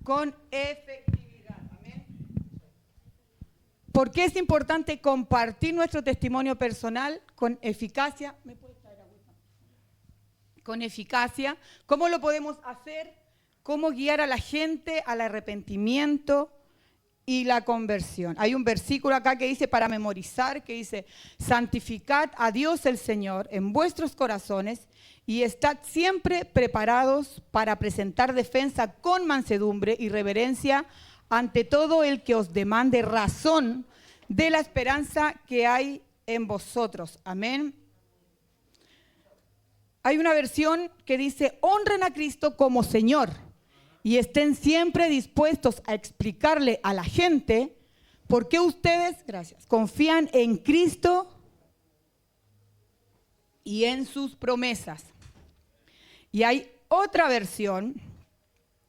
con efectividad. Amén. ¿Por qué es importante compartir nuestro testimonio personal con eficacia? ¿Me puedes traer agüita? Con eficacia. ¿Cómo lo podemos hacer? ¿Cómo guiar a la gente al arrepentimiento y la conversión? Hay un versículo acá que dice, para memorizar, que dice: santificad a Dios el Señor en vuestros corazones y estad siempre preparados para presentar defensa con mansedumbre y reverencia ante todo el que os demande razón de la esperanza que hay en vosotros. Amén. Hay una versión que dice: honren a Cristo como Señor y estén siempre dispuestos a explicarle a la gente por qué ustedes, confían en Cristo y en sus promesas. Y hay otra versión,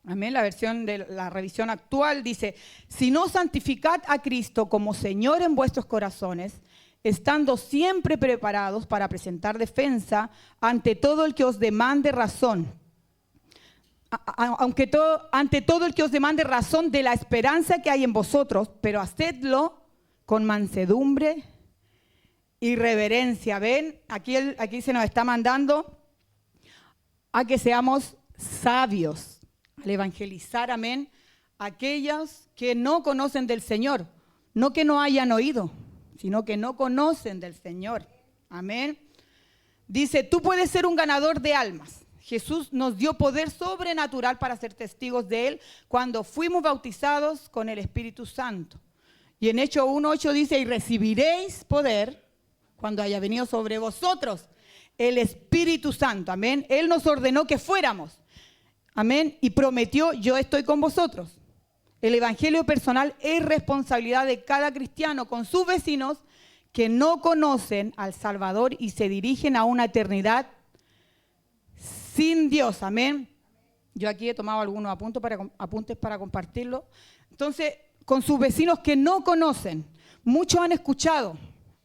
amén, la versión de la revisión actual dice: si no, santificad a Cristo como Señor en vuestros corazones, estando siempre preparados para presentar defensa ante todo el que os demande razón. Ante todo el que os demande razón de la esperanza que hay en vosotros, pero hacedlo con mansedumbre y reverencia. ¿Ven? Aquí se nos está mandando a que seamos sabios al evangelizar, amén, aquellos que no conocen del Señor, no que no hayan oído, sino que no conocen del Señor. Amén. Dice: tú puedes ser un ganador de almas. Jesús nos dio poder sobrenatural para ser testigos de Él cuando fuimos bautizados con el Espíritu Santo. Y en Hechos 1:8 dice: y recibiréis poder cuando haya venido sobre vosotros el Espíritu Santo. Amén. Él nos ordenó que fuéramos. Amén. Y prometió: yo estoy con vosotros. El evangelio personal es responsabilidad de cada cristiano con sus vecinos que no conocen al Salvador y se dirigen a una eternidad sin Dios. Amén. Yo aquí he tomado algunos apuntes para compartirlo. Entonces, con sus vecinos que no conocen, muchos han escuchado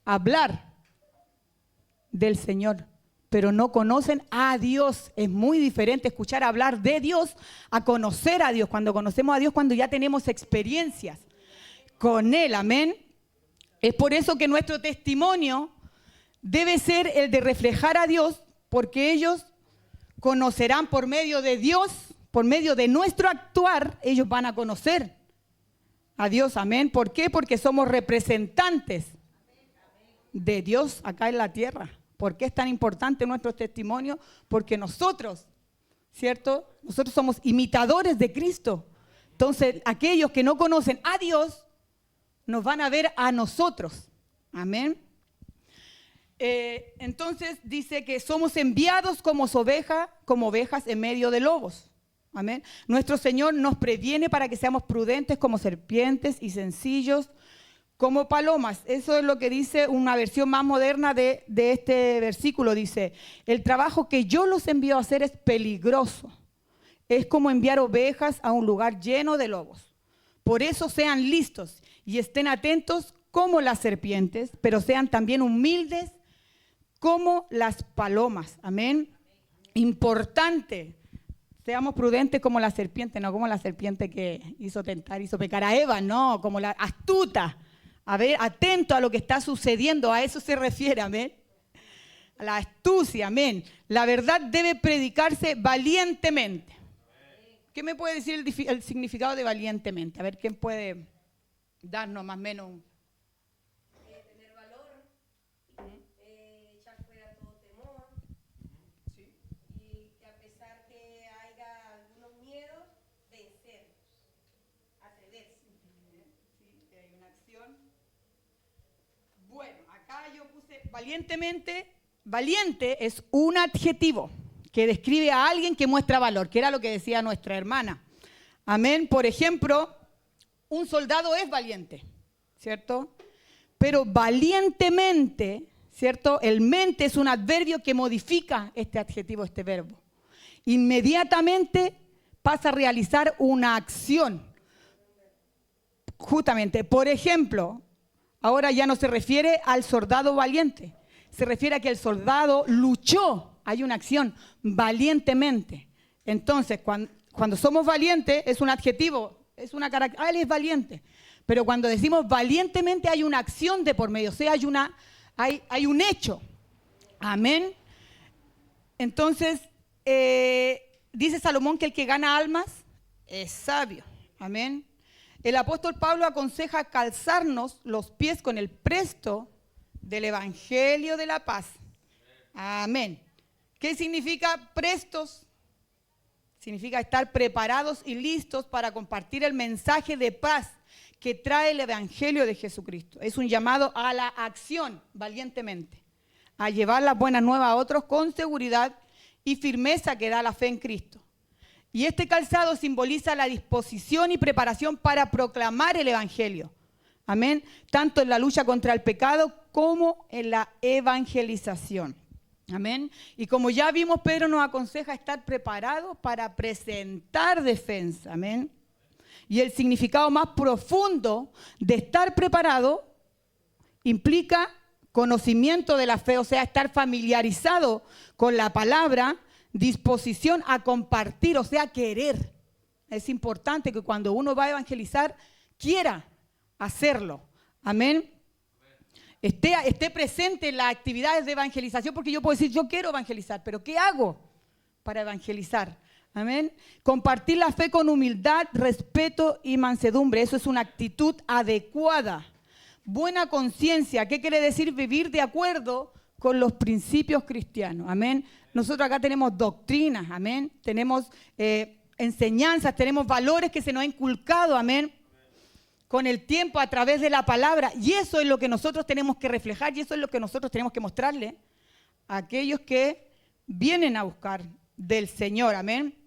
hablar del Señor, pero no conocen a Dios. Es muy diferente escuchar hablar de Dios a conocer a Dios. Cuando conocemos a Dios, cuando ya tenemos experiencias con Él. Amén. Es por eso que nuestro testimonio debe ser el de reflejar a Dios, porque ellos conocerán por medio de Dios, por medio de nuestro actuar, ellos van a conocer a Dios. Amén. ¿Por qué? Porque somos representantes de Dios acá en la tierra. ¿Por qué es tan importante nuestro testimonio? Porque nosotros, ¿cierto? Nosotros somos imitadores de Cristo. Entonces, aquellos que no conocen a Dios, nos van a ver a nosotros. Amén. Entonces dice que somos enviados como ovejas en medio de lobos. Amén. Nuestro Señor nos previene para que seamos prudentes como serpientes y sencillos como palomas. Eso es lo que dice una versión más moderna de este versículo. Dice: el trabajo que yo los envío a hacer es peligroso. Es como enviar ovejas a un lugar lleno de lobos. Por eso sean listos y estén atentos como las serpientes, pero sean también humildes como las palomas. Amén. Importante. Seamos prudentes como la serpiente, no como la serpiente que hizo pecar a Eva, no, como la astuta. A ver, atento a lo que está sucediendo, a eso se refiere, amén. A la astucia, amén. La verdad debe predicarse valientemente. ¿Qué me puede decir el significado de valientemente? A ver, ¿quién puede darnos más o menos? Tener valor, echar fuera todo temor, Sí. y que a pesar que haya algunos miedos, vencerlos, atreverse. Sí, hay una acción. Bueno, acá yo puse valientemente. Valiente es un adjetivo que describe a alguien que muestra valor, que era lo que decía nuestra hermana. Amén. Por ejemplo, un soldado es valiente, ¿cierto? Pero valientemente, ¿cierto? El mente es un adverbio que modifica este adjetivo, este verbo. Inmediatamente pasa a realizar una acción. Justamente, por ejemplo, ahora ya no se refiere al soldado valiente, se refiere a que el soldado luchó, hay una acción, valientemente. Entonces, cuando somos valientes es un adjetivo, es una característica. Él es valiente. Pero cuando decimos valientemente hay una acción de por medio, o sea, hay un hecho. Amén. Entonces, dice Salomón que el que gana almas es sabio. Amén. El apóstol Pablo aconseja calzarnos los pies con el presto del evangelio de la paz. Amén. ¿Qué significa prestos? Significa estar preparados y listos para compartir el mensaje de paz que trae el evangelio de Jesucristo. Es un llamado a la acción valientemente, a llevar las buenas nuevas a otros con seguridad y firmeza que da la fe en Cristo. Y este calzado simboliza la disposición y preparación para proclamar el evangelio. Amén. Tanto en la lucha contra el pecado como en la evangelización. Amén. Y como ya vimos, Pedro nos aconseja estar preparados para presentar defensa. Amén. Y el significado más profundo de estar preparado implica conocimiento de la fe, o sea, estar familiarizado con la palabra, disposición a compartir, o sea, querer. Es importante que cuando uno va a evangelizar, quiera hacerlo. Amén. Esté presente en las actividades de evangelización, porque yo puedo decir, yo quiero evangelizar, pero ¿qué hago para evangelizar? Amén. Compartir la fe con humildad, respeto y mansedumbre. Eso es una actitud adecuada. Buena conciencia. ¿Qué quiere decir? Vivir de acuerdo con los principios cristianos. Amén. Nosotros acá tenemos doctrinas. Amén. Tenemos enseñanzas, tenemos valores que se nos ha inculcado. Amén. Con el tiempo, a través de la palabra. Y eso es lo que nosotros tenemos que reflejar y eso es lo que nosotros tenemos que mostrarle a aquellos que vienen a buscar del Señor. Amén.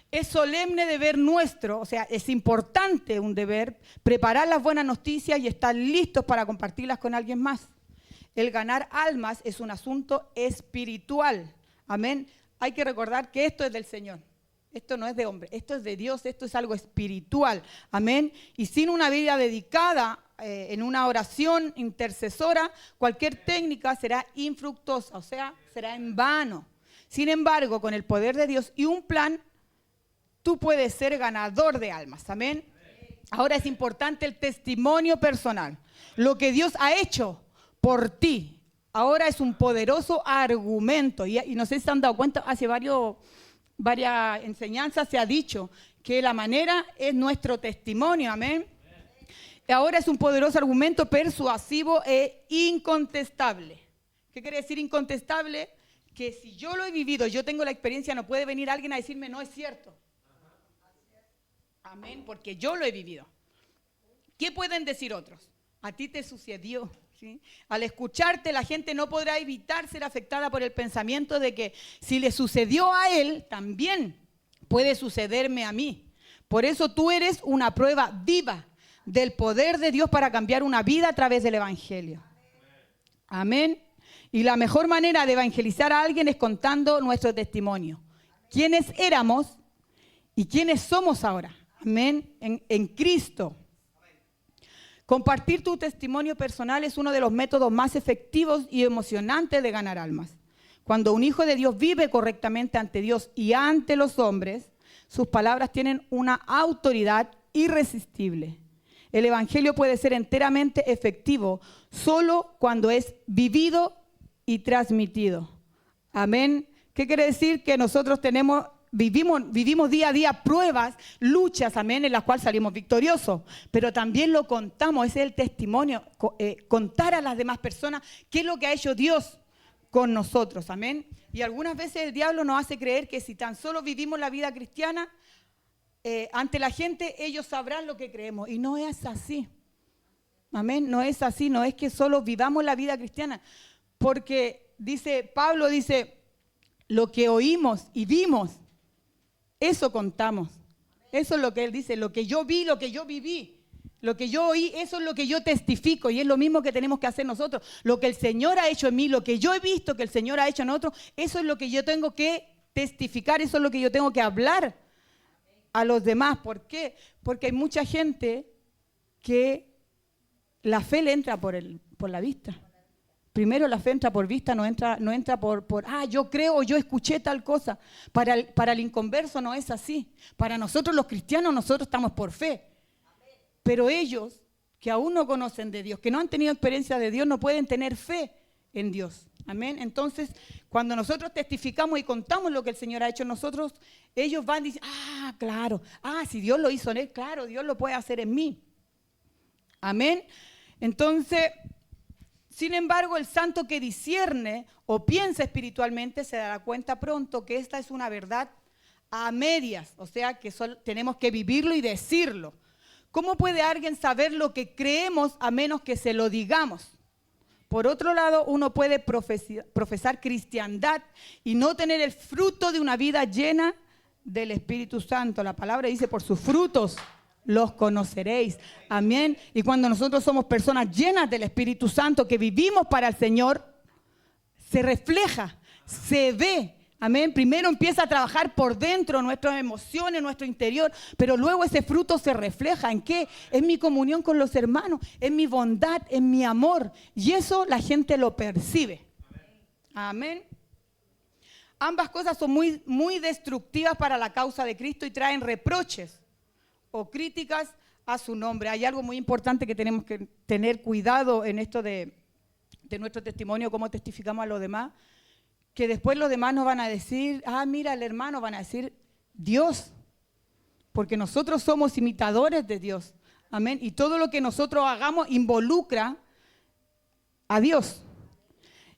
Es solemne deber nuestro, o sea, es importante un deber, preparar las buenas noticias y estar listos para compartirlas con alguien más. El ganar almas es un asunto espiritual. Amén. Hay que recordar que esto es del Señor. Esto no es de hombre, esto es de Dios, esto es algo espiritual. Amén. Y sin una vida dedicada en una oración intercesora, cualquier técnica será infructuosa, o sea, será en vano. Sin embargo, con el poder de Dios y un plan, tú puedes ser ganador de almas. Amén. Ahora es importante el testimonio personal. Lo que Dios ha hecho por ti, ahora es un poderoso argumento. Y no sé si se han dado cuenta, hace varias enseñanzas se ha dicho que la manera es nuestro testimonio. Amén. Ahora es un poderoso argumento persuasivo e incontestable. ¿Qué quiere decir incontestable? Que si yo lo he vivido, yo tengo la experiencia, no puede venir alguien a decirme no es cierto. Amén, porque yo lo he vivido. ¿Qué pueden decir otros? A ti te sucedió. ¿Sí? Al escucharte, la gente no podrá evitar ser afectada por el pensamiento de que si le sucedió a él, también puede sucederme a mí. Por eso tú eres una prueba viva del poder de Dios para cambiar una vida a través del evangelio. Amén. Y la mejor manera de evangelizar a alguien es contando nuestro testimonio. ¿Quiénes éramos y quiénes somos ahora? Amén. En Cristo. Compartir tu testimonio personal es uno de los métodos más efectivos y emocionantes de ganar almas. Cuando un hijo de Dios vive correctamente ante Dios y ante los hombres, sus palabras tienen una autoridad irresistible. El evangelio puede ser enteramente efectivo solo cuando es vivido y transmitido. Amén. ¿Qué quiere decir? Que nosotros vivimos día a día pruebas, luchas, amén, en las cuales salimos victoriosos, pero también lo contamos, ese es el testimonio, contar a las demás personas qué es lo que ha hecho Dios con nosotros, amén. Y algunas veces el diablo nos hace creer que si tan solo vivimos la vida cristiana, ante la gente ellos sabrán lo que creemos, y no es así, amén, no es así, no es que solo vivamos la vida cristiana, porque Pablo dice, lo que oímos y vimos, eso contamos. Eso es lo que él dice, lo que yo vi, lo que yo viví, lo que yo oí, eso es lo que yo testifico y es lo mismo que tenemos que hacer nosotros. Lo que el Señor ha hecho en mí, lo que yo he visto que el Señor ha hecho en otros, eso es lo que yo tengo que testificar, eso es lo que yo tengo que hablar a los demás. ¿Por qué? Porque hay mucha gente que la fe le entra por la vista. Primero la fe entra por vista, no entra por yo creo o yo escuché tal cosa. Para el inconverso no es así. Para nosotros los cristianos, nosotros estamos por fe. Pero ellos que aún no conocen de Dios, que no han tenido experiencia de Dios, no pueden tener fe en Dios. Amén. Entonces, cuando nosotros testificamos y contamos lo que el Señor ha hecho en nosotros, ellos van y dicen, claro, si Dios lo hizo en él, claro, Dios lo puede hacer en mí. Amén. Entonces, sin embargo, el santo que discierne o piensa espiritualmente se dará cuenta pronto que esta es una verdad a medias, o sea, que tenemos que vivirlo y decirlo. ¿Cómo puede alguien saber lo que creemos a menos que se lo digamos? Por otro lado, uno puede profesar cristiandad y no tener el fruto de una vida llena del Espíritu Santo. La palabra dice, por sus frutos los conoceréis. Amén. Y cuando nosotros somos personas llenas del Espíritu Santo, que vivimos para el Señor, se refleja, se ve. Amén. Primero empieza a trabajar por dentro nuestras emociones, nuestro interior, pero luego ese fruto se refleja. ¿En qué? En mi comunión con los hermanos, en mi bondad, en mi amor. Y eso la gente lo percibe. Amén. Ambas cosas son muy, muy destructivas para la causa de Cristo y traen reproches o críticas a su nombre. Hay algo muy importante que tenemos que tener cuidado en esto de nuestro testimonio, cómo testificamos a los demás. Que después los demás nos van a decir, mira el hermano, van a decir Dios, porque nosotros somos imitadores de Dios, amén, y todo lo que nosotros hagamos involucra a Dios.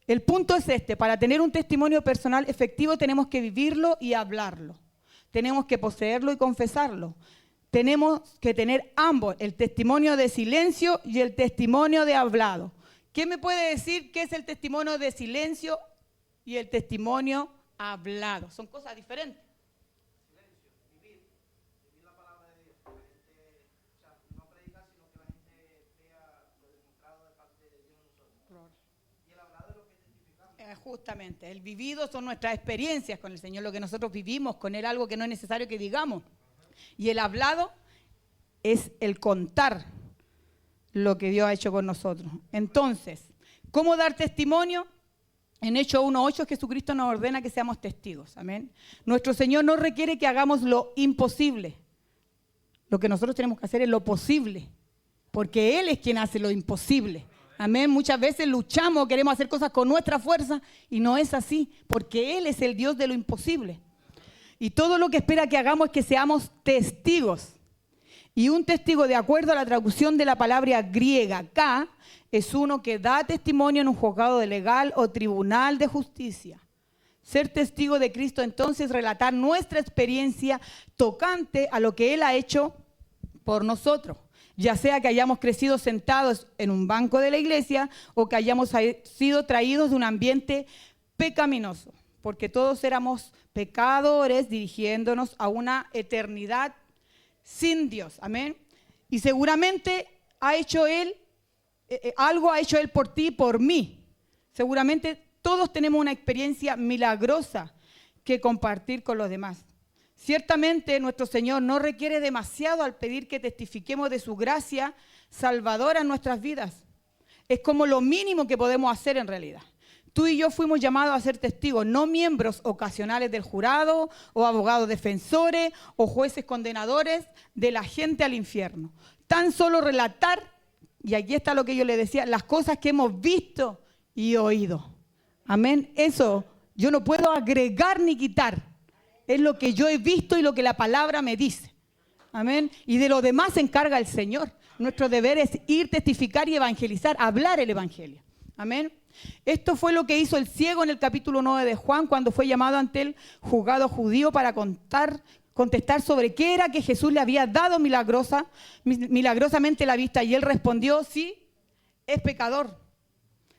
El punto es para tener un testimonio personal efectivo tenemos que vivirlo y hablarlo, tenemos que poseerlo y confesarlo, tenemos que tener ambos, el testimonio de silencio y el testimonio de hablado. ¿Quién me puede decir qué es el testimonio de silencio y el testimonio hablado? Son cosas diferentes. Silencio, vivir la palabra de Dios. La gente, no predicar, sino que la gente vea lo demostrado de parte de Dios en nosotros. Y el hablado es lo que testificamos. Justamente, el vivido son nuestras experiencias con el Señor, lo que nosotros vivimos con Él, algo que no es necesario que digamos. Y el hablado es el contar lo que Dios ha hecho con nosotros. Entonces, ¿cómo dar testimonio? En Hechos 1:8 Jesucristo nos ordena que seamos testigos. Amén. Nuestro Señor no requiere que hagamos lo imposible. Lo que nosotros tenemos que hacer es lo posible, porque Él es quien hace lo imposible. Amén. Muchas veces luchamos, queremos hacer cosas con nuestra fuerza y no es así, porque Él es el Dios de lo imposible. Y todo lo que espera que hagamos es que seamos testigos. Y un testigo, de acuerdo a la traducción de la palabra griega acá, es uno que da testimonio en un juzgado de legal o tribunal de justicia. Ser testigo de Cristo entonces relatar nuestra experiencia tocante a lo que Él ha hecho por nosotros. Ya sea que hayamos crecido sentados en un banco de la iglesia o que hayamos sido traídos de un ambiente pecaminoso. Porque todos éramos pecadores dirigiéndonos a una eternidad sin Dios. Amén. Y seguramente algo ha hecho Él por ti y por mí. Seguramente todos tenemos una experiencia milagrosa que compartir con los demás. Ciertamente nuestro Señor no requiere demasiado al pedir que testifiquemos de su gracia salvadora en nuestras vidas. Es como lo mínimo que podemos hacer en realidad. Tú y yo fuimos llamados a ser testigos, no miembros ocasionales del jurado o abogados defensores o jueces condenadores de la gente al infierno. Tan solo relatar, y aquí está lo que yo le decía, las cosas que hemos visto y oído. Amén. Eso yo no puedo agregar ni quitar. Es lo que yo he visto y lo que la palabra me dice. Amén. Y de lo demás se encarga el Señor. Nuestro deber es ir, testificar y evangelizar, hablar el evangelio. Amén. Esto fue lo que hizo el ciego en el capítulo 9 de Juan cuando fue llamado ante el juzgado judío para contestar sobre qué era que Jesús le había dado milagrosamente la vista. Y él respondió, sí, es pecador.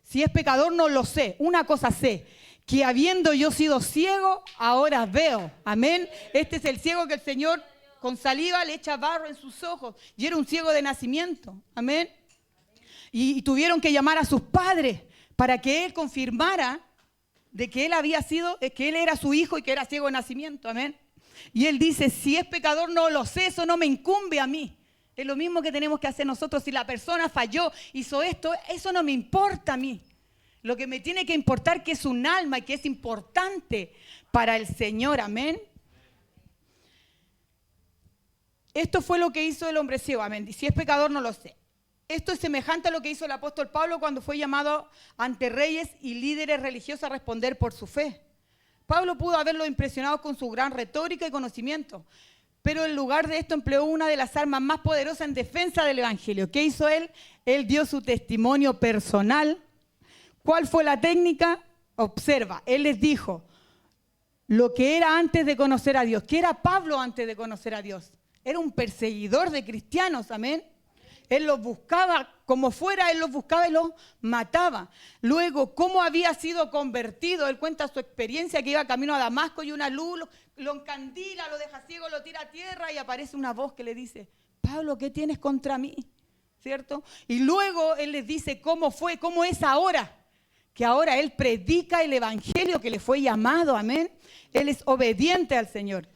Si es pecador no lo sé. Una cosa sé, que habiendo yo sido ciego, ahora veo. Amén. Este es el ciego que el Señor con saliva le echa barro en sus ojos. Y era un ciego de nacimiento. Amén. Y tuvieron que llamar a sus padres para que él confirmara de que él que él era su hijo y que era ciego de nacimiento. Amén. Y él dice, si es pecador no lo sé, eso no me incumbe a mí. Es lo mismo que tenemos que hacer nosotros. Si la persona falló, hizo esto, eso no me importa a mí. Lo que me tiene que importar que es un alma y que es importante para el Señor. Amén. Esto fue lo que hizo el hombre ciego. Amén. Y si es pecador no lo sé. Esto es semejante a lo que hizo el apóstol Pablo cuando fue llamado ante reyes y líderes religiosos a responder por su fe. Pablo pudo haberlo impresionado con su gran retórica y conocimiento, pero en lugar de esto empleó una de las armas más poderosas en defensa del evangelio. ¿Qué hizo él? Él dio su testimonio personal. ¿Cuál fue la técnica? Observa, él les dijo lo que era antes de conocer a Dios. ¿Qué era Pablo antes de conocer a Dios? Era un perseguidor de cristianos, amén. Él los buscaba, como fuera, él los buscaba y los mataba. Luego, ¿cómo había sido convertido? Él cuenta su experiencia, que iba camino a Damasco y una luz lo encandila, lo deja ciego, lo tira a tierra y aparece una voz que le dice, Pablo, ¿qué tienes contra mí? ¿Cierto? Y luego él les dice cómo fue, cómo es ahora. Que ahora él predica el evangelio que le fue llamado, amén. Él es obediente al Señor.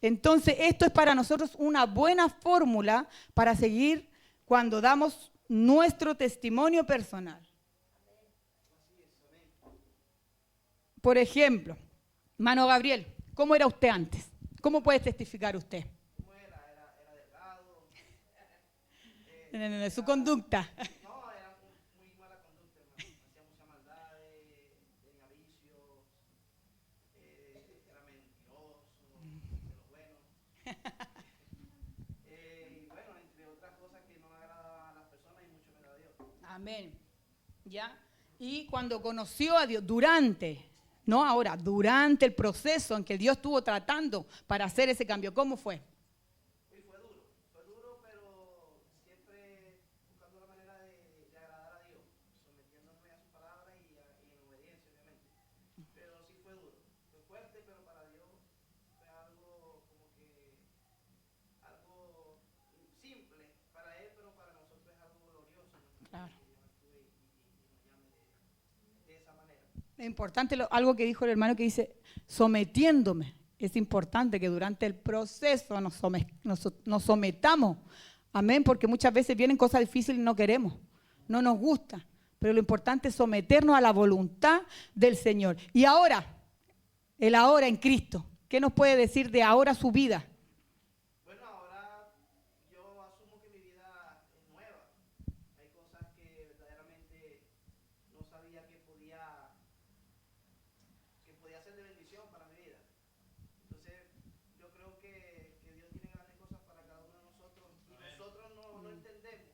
Entonces, esto es para nosotros una buena fórmula para seguir cuando damos nuestro testimonio personal. Por ejemplo, Mano Gabriel, ¿cómo era usted antes? ¿Cómo puede testificar usted? ¿Cómo era? Era delgado. Su conducta. No, era muy mala conducta, hermano. Hacía muchas maldades, tenía vicios, era mentiroso, de lo bueno. Y bueno, entre otras cosas que no agradaban a las personas y mucho menos a Dios. Amén. ¿Ya? Y cuando conoció a Dios, no ahora, durante el proceso en que Dios estuvo tratando para hacer ese cambio, ¿cómo fue? Y fue duro, pero siempre buscando la manera de agradar a Dios, sometiéndome a su palabra y en obediencia, obviamente. Pero sí fue duro, fue fuerte, pero para Dios fue algo como que, algo simple para Él, pero para nosotros es algo glorioso. Claro. Que Dios actúe y nos llame de esa manera. Es importante algo que dijo el hermano que dice, sometiéndome. Es importante que durante el proceso nos sometamos. Amén, porque muchas veces vienen cosas difíciles y no queremos, no nos gusta. Pero lo importante es someternos a la voluntad del Señor. Y ahora, el ahora en Cristo, ¿qué nos puede decir de ahora su vida? Bueno, ahora yo asumo que mi vida es nueva. Hay cosas que verdaderamente no sabía que podía ser de bendición para mi vida. Entonces, yo creo que Dios tiene grandes cosas para cada uno de nosotros y nosotros no entendemos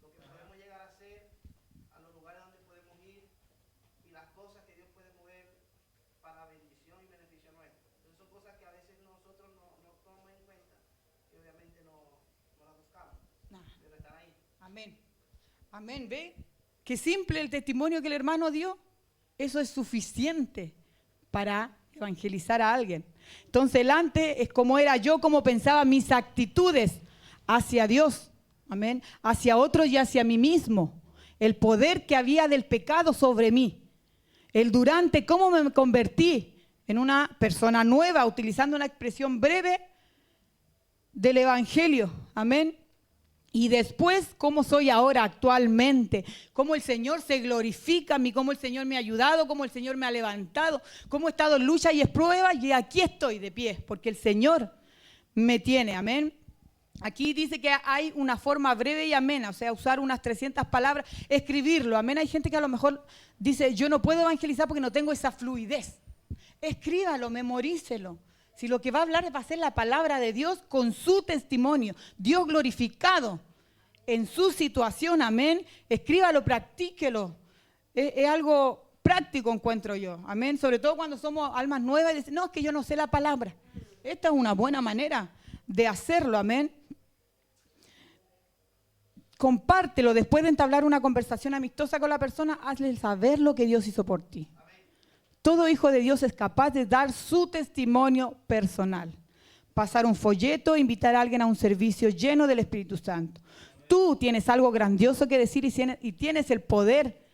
lo que podemos llegar a hacer, a los lugares donde podemos ir y las cosas que Dios puede mover para bendición y beneficio nuestro. Entonces, son cosas que a veces nosotros no tomamos en cuenta y obviamente no las buscamos, pero están ahí. Amén. Amén, ¿ve? Qué simple el testimonio que el hermano dio. Eso es suficiente para evangelizar a alguien. Entonces el antes es como era yo, como pensaba, mis actitudes hacia Dios, amén, hacia otros y hacia mí mismo, el poder que había del pecado sobre mí. El durante, cómo me convertí en una persona nueva, utilizando una expresión breve del evangelio, amén. Y después, cómo soy ahora actualmente, cómo el Señor se glorifica a mí, cómo el Señor me ha ayudado, cómo el Señor me ha levantado, cómo he estado en lucha y en prueba y aquí estoy de pie, porque el Señor me tiene, amén. Aquí dice que hay una forma breve y amena, o sea, usar unas 300 palabras, escribirlo, amén. Hay gente que a lo mejor dice, yo no puedo evangelizar porque no tengo esa fluidez. Escríbalo, memorícelo. Si lo que va a hablar va a ser la palabra de Dios con su testimonio, Dios glorificado en su situación, amén. Escríbalo, practíquelo. Es algo práctico, encuentro yo, amén. Sobre todo cuando somos almas nuevas y dicen, no, es que yo no sé la palabra. Esta es una buena manera de hacerlo, amén. Compártelo, después de entablar una conversación amistosa con la persona, hazle saber lo que Dios hizo por ti. Todo hijo de Dios es capaz de dar su testimonio personal. Pasar un folleto, invitar a alguien a un servicio lleno del Espíritu Santo. Tú tienes algo grandioso que decir y tienes el poder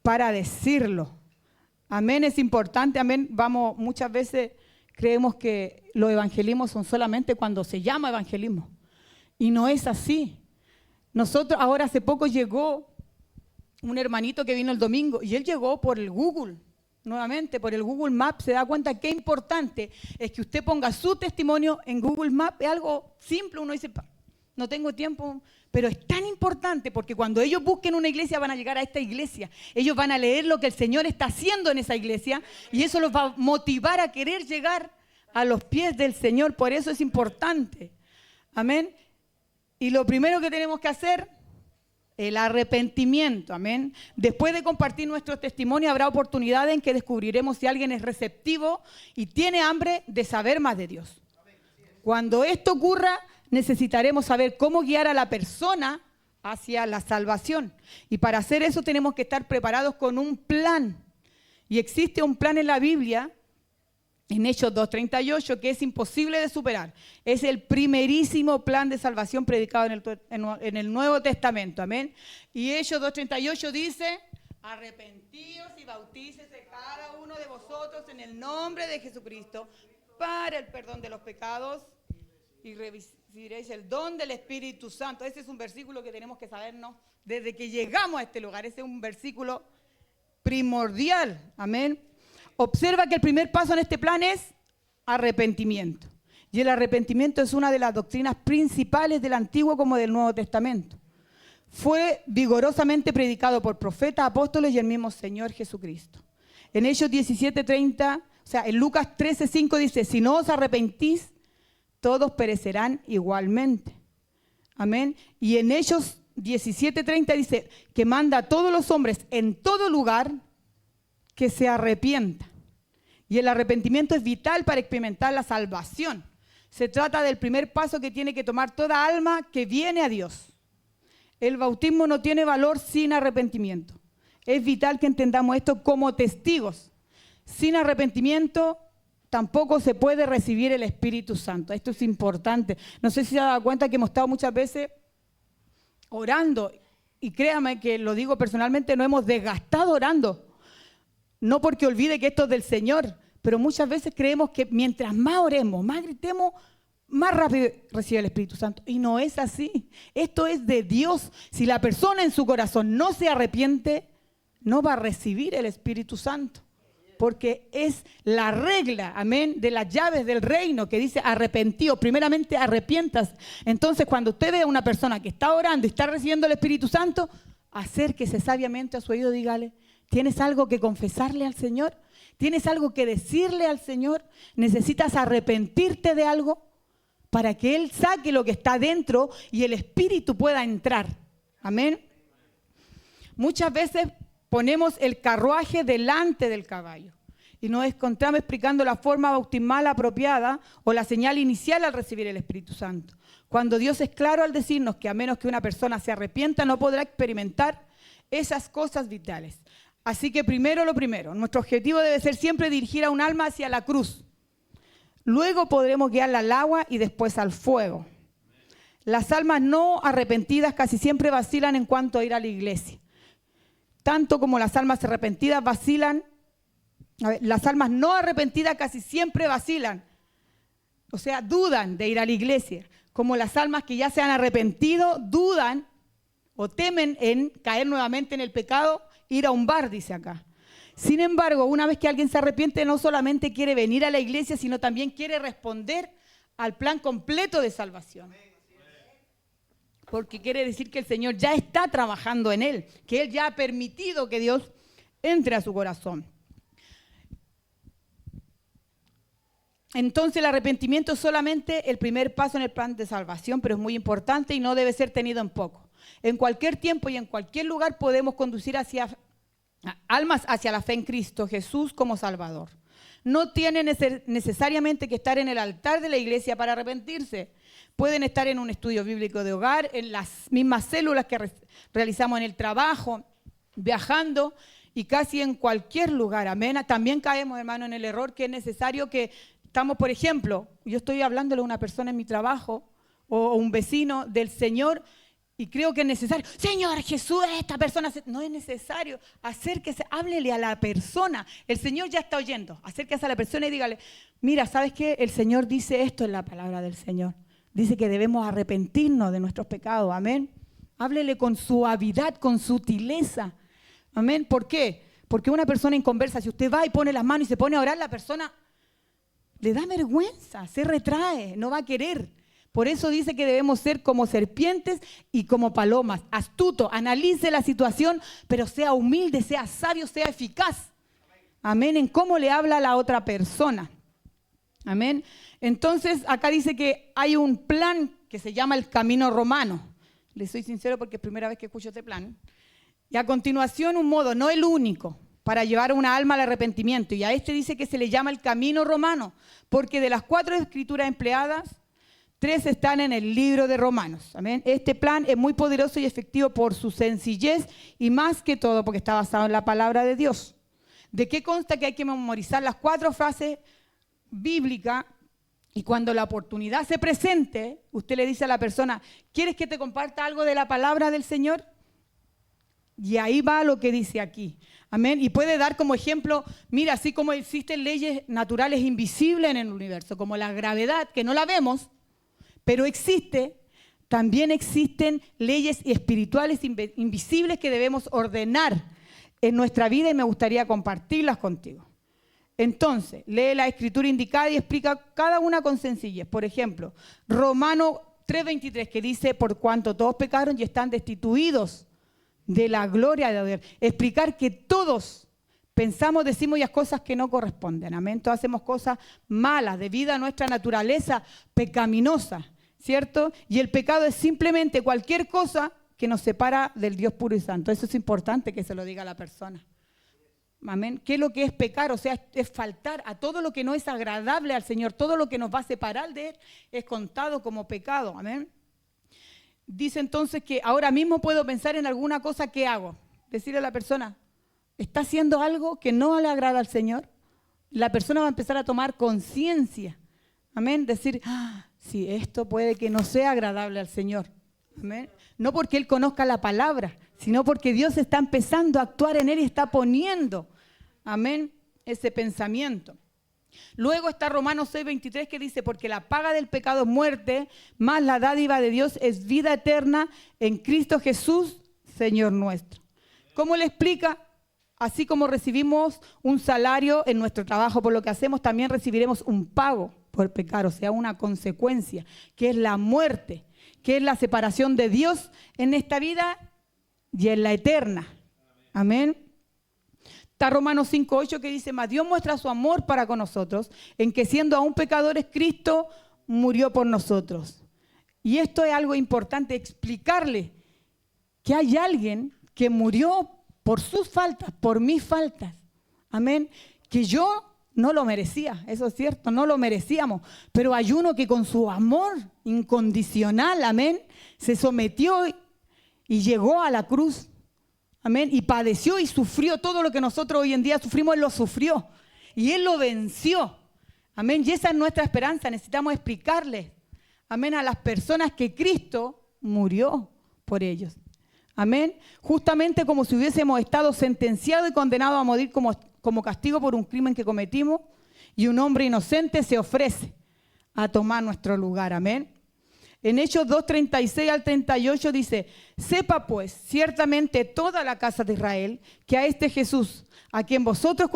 para decirlo. Amén, es importante, amén. Vamos, muchas veces creemos que los evangelismos son solamente cuando se llama evangelismo. Y no es así. Nosotros, ahora hace poco llegó un hermanito que vino el domingo y él llegó por el Google, nuevamente por el Google Maps. Se da cuenta qué importante es que usted ponga su testimonio en Google Maps. Es algo simple, uno dice, no tengo tiempo, pero es tan importante porque cuando ellos busquen una iglesia van a llegar a esta iglesia. Ellos van a leer lo que el Señor está haciendo en esa iglesia y eso los va a motivar a querer llegar a los pies del Señor. Por eso es importante. Amén. Y lo primero que tenemos que hacer, el arrepentimiento. Amén. Después de compartir nuestro testimonio, habrá oportunidades en que descubriremos si alguien es receptivo y tiene hambre de saber más de Dios. Cuando esto ocurra, necesitaremos saber cómo guiar a la persona hacia la salvación. Y para hacer eso tenemos que estar preparados con un plan. Y existe un plan en la Biblia, en Hechos 2:38, que es imposible de superar. Es el primerísimo plan de salvación predicado en el Nuevo Testamento. Amén. Y Hechos 2:38 dice, arrepentíos y bautícese cada uno de vosotros en el nombre de Jesucristo para el perdón de los pecados y recibiréis el don del Espíritu Santo. Ese es un versículo que tenemos que sabernos desde que llegamos a este lugar. Ese es un versículo primordial. Amén. Observa que el primer paso en este plan es arrepentimiento. Y el arrepentimiento es una de las doctrinas principales del Antiguo como del Nuevo Testamento. Fue vigorosamente predicado por profetas, apóstoles y el mismo Señor Jesucristo. En Hechos 17:30, o sea, en Lucas 13:5 dice, si no os arrepentís, todos perecerán igualmente. Amén. Y en Hechos 17:30 dice que manda a todos los hombres en todo lugar que se arrepientan. Y el arrepentimiento es vital para experimentar la salvación. Se trata del primer paso que tiene que tomar toda alma que viene a Dios. El bautismo no tiene valor sin arrepentimiento. Es vital que entendamos esto como testigos. Sin arrepentimiento tampoco se puede recibir el Espíritu Santo. Esto es importante. No sé si se ha dado cuenta que hemos estado muchas veces orando. Y créame que lo digo personalmente, nos hemos desgastado orando. No porque olvide que esto es del Señor, pero muchas veces creemos que mientras más oremos, más gritemos, más rápido recibe el Espíritu Santo. Y no es así. Esto es de Dios. Si la persona en su corazón no se arrepiente, no va a recibir el Espíritu Santo. Porque es la regla, amén, de las llaves del reino que dice arrepentido. Primeramente arrepientas. Entonces cuando usted ve a una persona que está orando y está recibiendo el Espíritu Santo, acérquese sabiamente a su oído, dígale, ¿tienes algo que confesarle al Señor? ¿Tienes algo que decirle al Señor? ¿Necesitas arrepentirte de algo? Para que Él saque lo que está dentro y el Espíritu pueda entrar. Amén. Muchas veces ponemos el carruaje delante del caballo y nos encontramos explicando la forma bautismal apropiada o la señal inicial al recibir el Espíritu Santo. Cuando Dios es claro al decirnos que a menos que una persona se arrepienta no podrá experimentar esas cosas vitales. Así que primero lo primero, nuestro objetivo debe ser siempre dirigir a un alma hacia la cruz. Luego podremos guiarla al agua y después al fuego. Las almas no arrepentidas casi siempre vacilan en cuanto a ir a la iglesia. Tanto como las almas arrepentidas vacilan, las almas no arrepentidas casi siempre vacilan. O sea, dudan de ir a la iglesia. Como las almas que ya se han arrepentido, dudan o temen en caer nuevamente en el pecado, ir a un bar, dice acá. Sin embargo, una vez que alguien se arrepiente, no solamente quiere venir a la iglesia, sino también quiere responder al plan completo de salvación. Porque quiere decir que el Señor ya está trabajando en él, que Él ya ha permitido que Dios entre a su corazón. Entonces el arrepentimiento es solamente el primer paso en el plan de salvación, pero es muy importante y no debe ser tenido en poco. En cualquier tiempo y en cualquier lugar podemos conducir almas hacia la fe en Cristo Jesús como Salvador. No tienen necesariamente que estar en el altar de la iglesia para arrepentirse. Pueden estar en un estudio bíblico de hogar, en las mismas células que realizamos en el trabajo, viajando y casi en cualquier lugar. Amén. También caemos, hermano, en el error que es necesario que estamos, por ejemplo, yo estoy hablándole a una persona en mi trabajo o un vecino del Señor y creo que es necesario. Señor Jesús, esta persona. No es necesario. Acérquese, háblele a la persona. El Señor ya está oyendo. Acérquese a la persona y dígale, mira, ¿sabes qué? El Señor dice esto en la palabra del Señor. Dice que debemos arrepentirnos de nuestros pecados. Amén. Háblele con suavidad, con sutileza. Amén. ¿Por qué? Porque una persona inconversa, si usted va y pone las manos y se pone a orar, la persona le da vergüenza, se retrae, no va a querer. Por eso dice que debemos ser como serpientes y como palomas, astuto, analice la situación, pero sea humilde, sea sabio, sea eficaz. Amén, en cómo le habla a la otra persona. Amén. Entonces, acá dice que hay un plan que se llama el camino romano. Les soy sincero porque es primera vez que escucho este plan. Y a continuación, un modo, no el único, para llevar una alma al arrepentimiento. Y a este dice que se le llama el camino romano, porque de las 4 escrituras empleadas, 3 están en el libro de Romanos. Amén. Este plan es muy poderoso y efectivo por su sencillez y más que todo porque está basado en la palabra de Dios. ¿De qué consta que hay que memorizar las 4 frases bíblicas? Y cuando la oportunidad se presente, usted le dice a la persona, ¿quieres que te comparta algo de la palabra del Señor? Y ahí va lo que dice aquí. Amén. Y puede dar como ejemplo, mira, así como existen leyes naturales invisibles en el universo, como la gravedad, que no la vemos, pero existe, también existen leyes espirituales invisibles que debemos ordenar en nuestra vida y me gustaría compartirlas contigo. Entonces, lee la escritura indicada y explica cada una con sencillez. Por ejemplo, Romanos 3:23 que dice, por cuanto todos pecaron y están destituidos de la gloria de Dios. Explicar que todos pensamos, decimos y hacemos cosas que no corresponden. Amén. Todos hacemos cosas malas debido a nuestra naturaleza pecaminosa, ¿cierto? Y el pecado es simplemente cualquier cosa que nos separa del Dios puro y santo. Eso es importante que se lo diga a la persona. Amén. ¿Qué es lo que es pecar? O sea, es faltar a todo lo que no es agradable al Señor. Todo lo que nos va a separar de Él es contado como pecado. Amén. Dice entonces que ahora mismo puedo pensar en alguna cosa que hago. Decirle a la persona, ¿está haciendo algo que no le agrada al Señor? La persona va a empezar a tomar conciencia. Amén. Decir, sí, esto puede que no sea agradable al Señor. Amén. No porque Él conozca la palabra, sino porque Dios está empezando a actuar en Él y está poniendo, amén, ese pensamiento. Luego está Romanos 6:23 que dice, porque la paga del pecado es muerte, más la dádiva de Dios es vida eterna en Cristo Jesús, Señor nuestro. ¿Cómo le explica? Así como recibimos un salario en nuestro trabajo por lo que hacemos, también recibiremos un pago por pecar, o sea, una consecuencia, que es la muerte, que es la separación de Dios en esta vida y en la eterna. Amén. Está Romanos 5:8 que dice, mas Dios muestra su amor para con nosotros, en que siendo aún pecadores, Cristo murió por nosotros. Y esto es algo importante, explicarle que hay alguien que murió por sus faltas, por mis faltas. Amén. Que yo no lo merecía, eso es cierto, no lo merecíamos, pero hay uno que con su amor incondicional, amén, se sometió y llegó a la cruz, amén, y padeció y sufrió todo lo que nosotros hoy en día sufrimos, Él lo sufrió y Él lo venció, amén, y esa es nuestra esperanza. Necesitamos explicarles, amén, a las personas que Cristo murió por ellos, amén, justamente como si hubiésemos estado sentenciados y condenados a morir como castigo por un crimen que cometimos, y un hombre inocente se ofrece a tomar nuestro lugar. Amén. En Hechos 2:36 al 38 dice, sepa pues ciertamente toda la casa de Israel que a este Jesús, a quien vosotros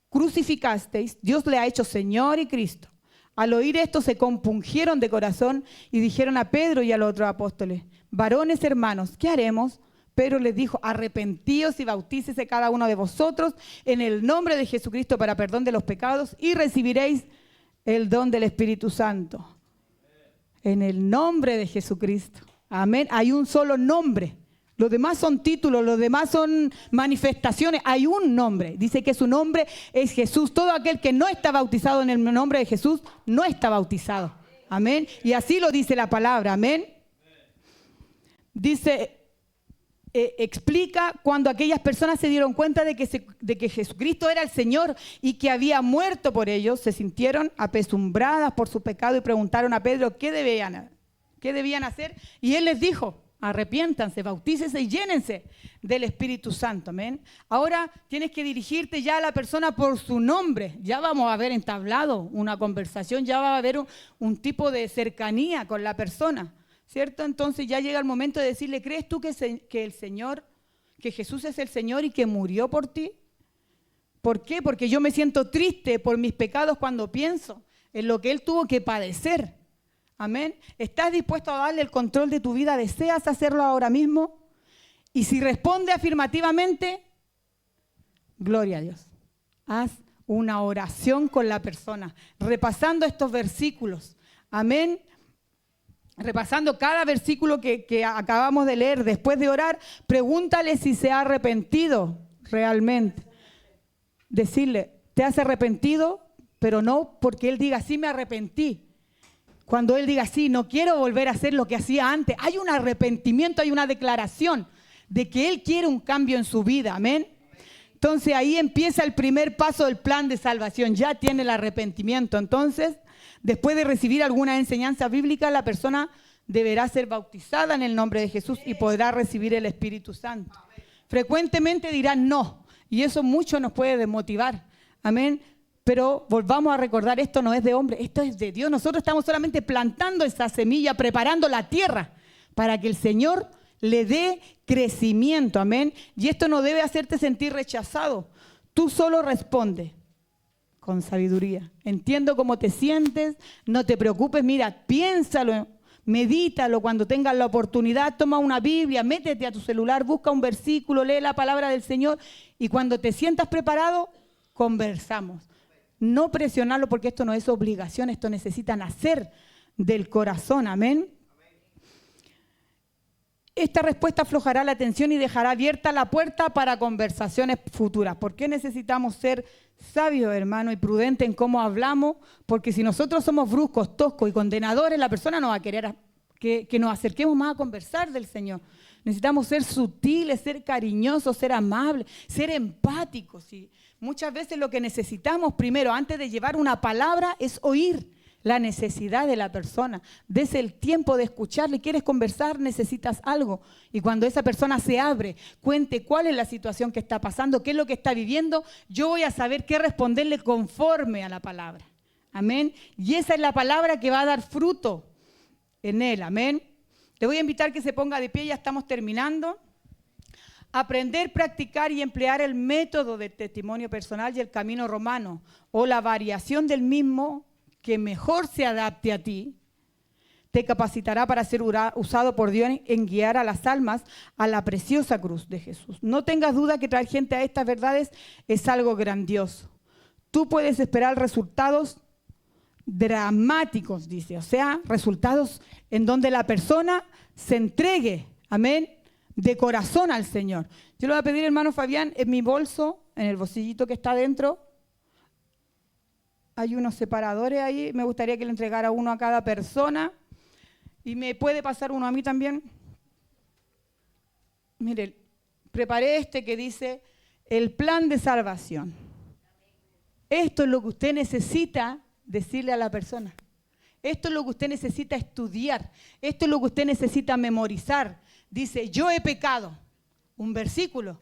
crucificasteis, Dios le ha hecho Señor y Cristo. Al oír esto se compungieron de corazón y dijeron a Pedro y a los otros apóstoles, varones hermanos, ¿qué haremos? Pedro les dijo, arrepentíos y bautícese cada uno de vosotros en el nombre de Jesucristo para perdón de los pecados y recibiréis el don del Espíritu Santo. En el nombre de Jesucristo. Amén. Hay un solo nombre. Los demás son títulos, los demás son manifestaciones. Hay un nombre. Dice que su nombre es Jesús. Todo aquel que no está bautizado en el nombre de Jesús no está bautizado. Amén. Y así lo dice la palabra. Amén. Dice... explica cuando aquellas personas se dieron cuenta de que Jesucristo era el Señor y que había muerto por ellos, se sintieron apesumbradas por su pecado y preguntaron a Pedro qué debían hacer. Y él les dijo, arrepiéntanse, bautícense y llénense del Espíritu Santo. Amén. Ahora tienes que dirigirte ya a la persona por su nombre. Ya vamos a haber entablado una conversación, ya va a haber un tipo de cercanía con la persona, ¿cierto? Entonces ya llega el momento de decirle, ¿crees tú que el Señor que Jesús es el Señor y que murió por ti? ¿Por qué? Porque yo me siento triste por mis pecados cuando pienso en lo que Él tuvo que padecer. Amén. ¿Estás dispuesto a darle el control de tu vida? ¿Deseas hacerlo ahora mismo? Y si responde afirmativamente, gloria a Dios. Haz una oración con la persona, repasando estos versículos. Amén. Repasando cada versículo que acabamos de leer. Después de orar, pregúntale si se ha arrepentido realmente. Decirle, ¿te has arrepentido? Pero no porque él diga, sí me arrepentí. Cuando él diga, sí, no quiero volver a hacer lo que hacía antes. Hay un arrepentimiento, hay una declaración de que él quiere un cambio en su vida. Amén. Entonces ahí empieza el primer paso del plan de salvación. Ya tiene el arrepentimiento. Entonces, después de recibir alguna enseñanza bíblica, la persona deberá ser bautizada en el nombre de Jesús y podrá recibir el Espíritu Santo. Frecuentemente dirán no, y eso mucho nos puede desmotivar. Amén. Pero volvamos a recordar, esto no es de hombre, esto es de Dios. Nosotros estamos solamente plantando esa semilla, preparando la tierra para que el Señor le dé crecimiento. Amén. Y esto no debe hacerte sentir rechazado. Tú solo responde con sabiduría. Entiendo cómo te sientes, no te preocupes, mira, piénsalo, medítalo cuando tengas la oportunidad, toma una Biblia, métete a tu celular, busca un versículo, lee la palabra del Señor y cuando te sientas preparado, conversamos. No presionarlo porque esto no es obligación, esto necesita nacer del corazón, amén. Esta respuesta aflojará la tensión y dejará abierta la puerta para conversaciones futuras. ¿Por qué necesitamos ser sabios, hermano, y prudentes en cómo hablamos? Porque si nosotros somos bruscos, toscos y condenadores, la persona no va a querer que nos acerquemos más a conversar del Señor. Necesitamos ser sutiles, ser cariñosos, ser amables, ser empáticos. Y muchas veces lo que necesitamos primero, antes de llevar una palabra, es oír la necesidad de la persona. Dese el tiempo de escucharle. ¿Quieres conversar? Necesitas algo. Y cuando esa persona se abre, cuente cuál es la situación que está pasando, qué es lo que está viviendo, yo voy a saber qué responderle conforme a la palabra. Amén. Y esa es la palabra que va a dar fruto en él. Amén. Le voy a invitar que se ponga de pie, ya estamos terminando. Aprender, practicar y emplear el método del testimonio personal y el camino romano, o la variación del mismo que mejor se adapte a ti, te capacitará para ser usado por Dios en guiar a las almas a la preciosa cruz de Jesús. No tengas duda que traer gente a estas verdades es algo grandioso. Tú puedes esperar resultados dramáticos, dice, o sea, resultados en donde la persona se entregue, amén, de corazón al Señor. Yo le voy a pedir, hermano Fabián, en mi bolso, en el bolsillito que está adentro, hay unos separadores ahí, me gustaría que le entregara uno a cada persona y me puede pasar uno a mí también. Mire, preparé este que dice el plan de salvación. Esto es lo que usted necesita decirle a la persona. Esto es lo que usted necesita estudiar. Esto es lo que usted necesita memorizar. Dice, yo he pecado. Un versículo.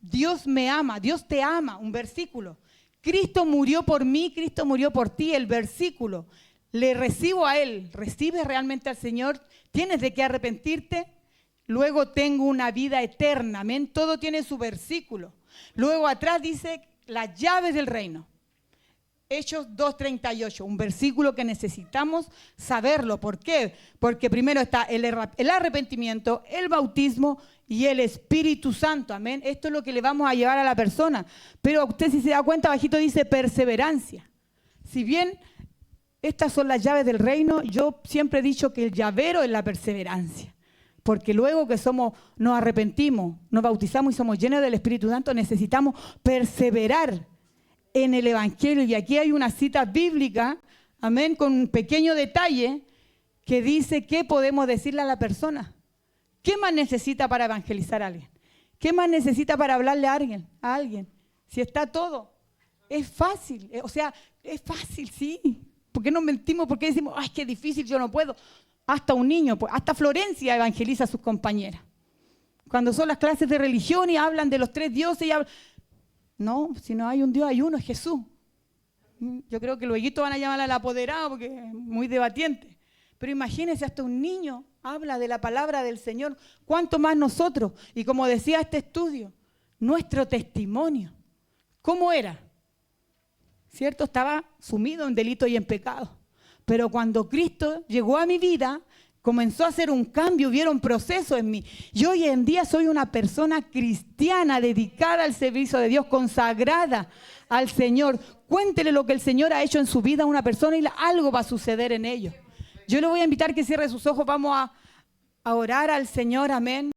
Dios me ama, Dios te ama. Un versículo. Cristo murió por mí, Cristo murió por ti, el versículo. Le recibo a Él, recibes realmente al Señor, tienes de qué arrepentirte, luego tengo una vida eterna, amén. Todo tiene su versículo. Luego atrás dice las llaves del reino. Hechos 2:38, un versículo que necesitamos saberlo. ¿Por qué? Porque primero está el arrepentimiento, el bautismo y el Espíritu Santo. Amén. Esto es lo que le vamos a llevar a la persona. Pero usted, si se da cuenta, abajito dice perseverancia. Si bien estas son las llaves del reino, yo siempre he dicho que el llavero es la perseverancia. Porque luego que nos arrepentimos, nos bautizamos y somos llenos del Espíritu Santo, necesitamos perseverar en el Evangelio. Y aquí hay una cita bíblica, amén, con un pequeño detalle que dice qué podemos decirle a la persona. ¿Qué más necesita para evangelizar a alguien? ¿Qué más necesita para hablarle a alguien? Si está todo. Es fácil, o sea, es fácil, sí. ¿Por qué nos mentimos? ¿Por qué decimos, ay, qué difícil, yo no puedo? Hasta un niño, hasta Florencia evangeliza a sus compañeras. Cuando son las clases de religión y hablan de los 3 dioses y hablan... No, si no hay un Dios, hay uno, es Jesús. Yo creo que luego van a llamar al apoderado porque es muy debatiente. Pero imagínense, hasta un niño habla de la palabra del Señor. ¿Cuánto más nosotros? Y como decía este estudio, nuestro testimonio. ¿Cómo era? ¿Cierto? Estaba sumido en delito y en pecado. Pero cuando Cristo llegó a mi vida, comenzó a hacer un cambio, hubieron procesos en mí. Yo hoy en día soy una persona cristiana, dedicada al servicio de Dios, consagrada al Señor. Cuéntele lo que el Señor ha hecho en su vida a una persona y algo va a suceder en ello. Yo le voy a invitar que cierre sus ojos, vamos a orar al Señor, amén.